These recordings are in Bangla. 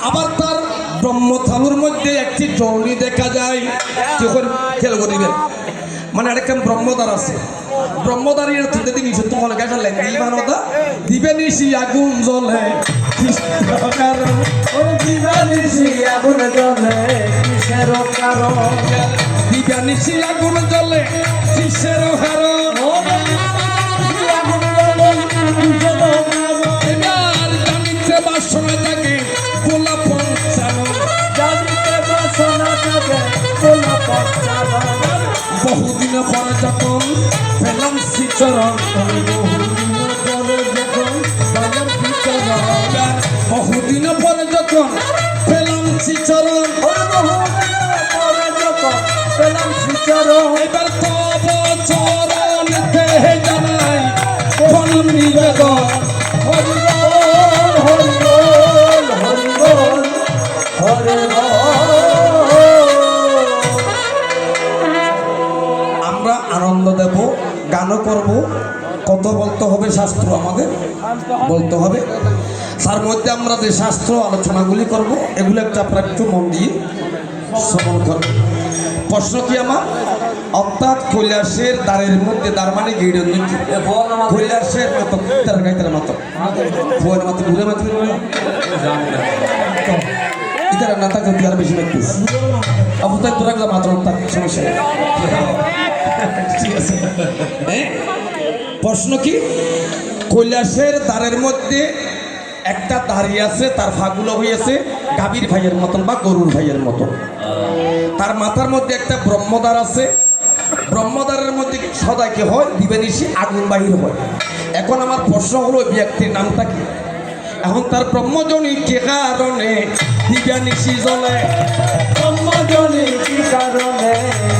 আবার তার ব্রহ্মথালুর মধ্যে একটি জৌনি দেখা যায়। খেয়াল করিবেন, মানে আরেকখান ব্রহ্মদ্বার আছে। ব্রহ্মদ্বারী তুলতে দিন সত্য মনে গেছে লেঙ্গি মানতা দিবে নিশি আগুন জ্বলে আগুন জ্বলে কিসের কারণ? দিবে নিশি আগুন জ্বলে কিসের কারণ? এবার জানিতে বাসনা থাকে পোলা পঞ্চানো, জানিতে বাসনা থাকে পোলা পঞ্চানো। বহুদিন পরে যখন পেলাম শ্রীচরণ, বহুদিন পরে যখন পেলাম শ্রীচরণ, পেলাম শ্রীচরণ। এবার তব চরণ দেহে জানাই প্রণাম নিবেদন। হরিবল হরিবল হরিবল আমরা আনন্দ দেব, গানও করব, কত বলতে হবে শাস্ত্র আমাদের বলতে হবে। তার মধ্যে আমরা যে শাস্ত্র আলোচনাগুলি করব এগুলো একটা আপনারা একটু মন দিয়ে শ্রবণ করবেন। প্রশ্ন কি আমার? অর্থাৎ কৈলাসের দ্বারের মধ্যে, দ্বার মানে গেড়ের মধ্যে কৈলাসের মতো তার গাইতার মতো ভুয়ার মতো ঘুরে মাত্র ইতারা না থাকলে তুই আর বেশি লাগতিস অবস্থায় তোরা গেলে মাত্র তার সমস্যা নেই। ঠিক আছে, প্রশ্ন কি? কৈলাসের দ্বারের মধ্যে একটা দাঁড়িয়ে আছে, তার ফাগুলো হয়েছে গাভীর ভাইয়ের মতন বা গরুর ভাইয়ের মতন। তার মাথার মধ্যে একটা ব্রহ্মদ্বার আছে, ব্রহ্মদ্বারের মধ্যে সদা কি হয়? দিবানিশি আগুন বাহির হয়। এখন আমার প্রশ্ন হলো ব্যক্তির নামটা কি? এখন তার ব্রহ্মজনী কি কারণে দিবানিশি জ্বলে? ব্রহ্মজনী কি কারণে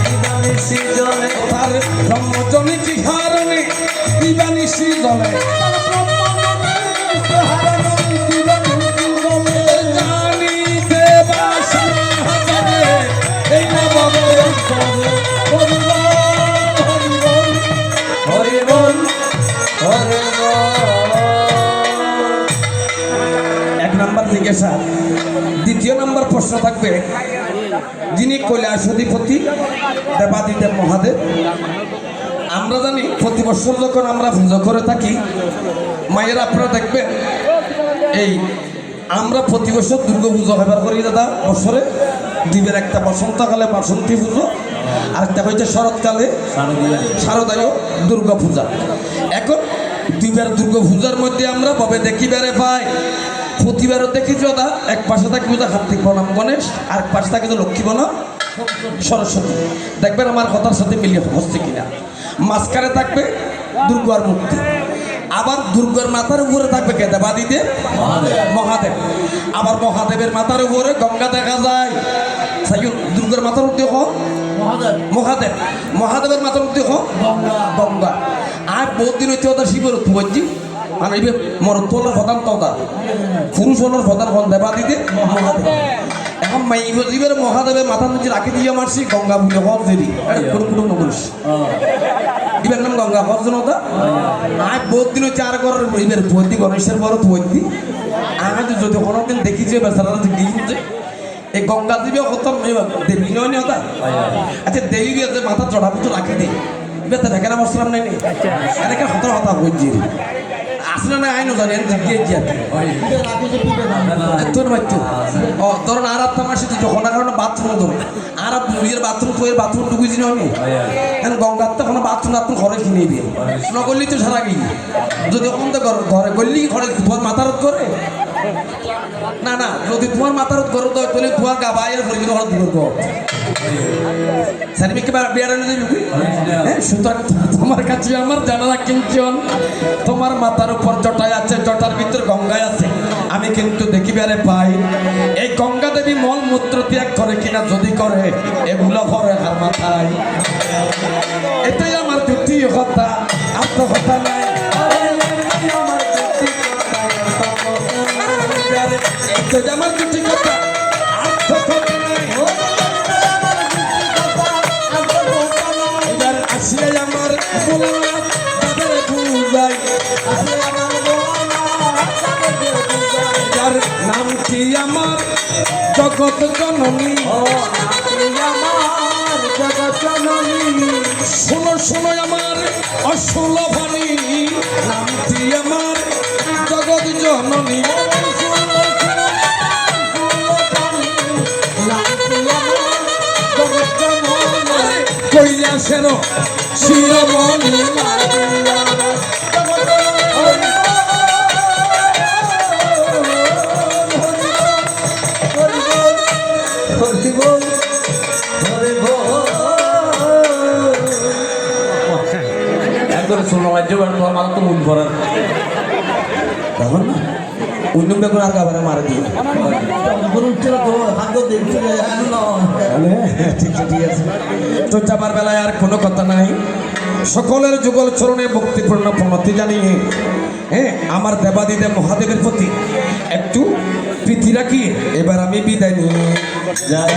দিবানিশি জ্বলে? তার ব্রহ্মজনী কি কারণে দিবানিশি জ্বলে? জানিতে বাসনা জাগে এই না বাবা হরিবল হরিবল। এক নাম্বার জিজ্ঞাসা। দ্বিতীয় নাম্বার প্রশ্ন থাকবে, যিনি কৈলাসাধিপতি দেবাদিদেব মহাদেব। আমরা জানি প্রতি বছর যখন আমরা পুজো করে থাকি, মায়েরা আপনারা দেখবেন এই আমরা প্রতি বছর দুর্গা পুজো ব্যবহার করি দাদা। বছরে দ্বীপের একটা বসন্তকালে বাসন্তী পুজো, আর একটা হচ্ছে শরৎকালে শারদীয় দুর্গা পূজা। এখন দ্বীপের দুর্গা পূজার মধ্যে আমরা ভবে দেখিবারে পাই, প্রতিবারও দেখি দাদা এক পাশে থাকি পূজা কার্তিক বনাম গণেশ, আর এক পাশে থাকি লক্ষ্মী বনাম সরস্বতী। দেখবেন আমার কথার সাথে মিলিয়ে হচ্ছে কিনা। মাঝখানে থাকবে দুর্গার মূর্তি, আবার দুর্গার মাথার উপরে থাকবে কে? দেবাদিদেব মহাদেব। আবার মহাদেবের মাথার উপরে গঙ্গা দেখা যায়। দুর্গার মাথার উপরে হোক মহাদেব, মহাদেবের মাথার উপরে হোক গঙ্গা। আর বহুত দিন হচ্ছে ওদের শিবের উৎপত্তি, মানে এই মরত্বলের প্রধান তদা পুরুষ হলের প্রধান হল দেবাদিদেব মহাদেব। এখন জীবের মহাদেবের মাথার মধ্যে রাখি দিয়ে মারছি গঙ্গা বুঝে হর দেরি কোনো কোনো নবলিস ইবের নাম গঙ্গা হরজনতা। আর বহুত দিন হচ্ছে আর ঘরের ইবের ভর্তি গণেশের বড় ভর্তি। আমি তো যদি কোনোদিন দেখি যে বেচারা যে এই গঙ্গা দেবী কত দেবী নয় হতা। আচ্ছা দেবী বিয়ে মাথা চড়া পুজো রাখি দিই বেতা দেখে না মশলাম নাই এনেকে হতর হতা বলছি আসলে না আইনো জানি তোর বাচ্চা ও ধরুন আর আমার সাথে যখন কারণে বাথরুম ধরুন আর নিজের বাথরুম তো বাথরুম ঢুকুছি না আমি এখন গঙ্গার তো কোনো বাথরুম বাথরুম ঘরে কিনে দিয়ে নগরলি তো সারা গিয়ে যদি ওখান থেকে ঘরে গড়লি ঘরে তোমার মাথার করে না না যদি তোমার মাথার ঘর তাহলে তোমার গা বাইরে ফেলবি ঘর দূর কর সার্বিক বেড়ানো যাবি। সুতরাং তোমার কাছে আমার জানা কিঞ্চন তোমার মাথার উপর জটায় আছে, জটার ভিতর গঙ্গায় আছে। আমি কিন্তু দেখিবারে পাই এই গঙ্গা দেবী মল মূত্র ত্যাগ করে কিনা, যদি করে এগুলো করে আর মাথায়। এটাই আমার যুক্তি কথা, আত্মকথা নাই। এটাই আমার যুক্তি কথা, আত্মকথা নাই। এবার আসলে আমার ভোলানাথ তাদের বুঝাই, যার নামটি আমার জগৎ জননী। ও নাতি আমার জগৎ জননী, শোনো শোনো আমার অসুল ভানি, নামটি আমার জগৎ জননী। কৈলাসের শিরোমণি, একবারে শুনো রাজ্য আমার তো মন করার তখন না অন্য বেগুন আর গাবারে মারা দিয়ে ঠিক আছে ঠিক আছে। তো যাবার বেলায় আর কোনো কথা নাই, সকলের যুগল চরণে ভক্তিপূর্ণ প্রণতি জানিয়ে হ্যাঁ আমার দেবাদিদেব মহাদেবের প্রতি একটু প্রীতি রাখি এবার আমি বিদায় নিয়ে যাই।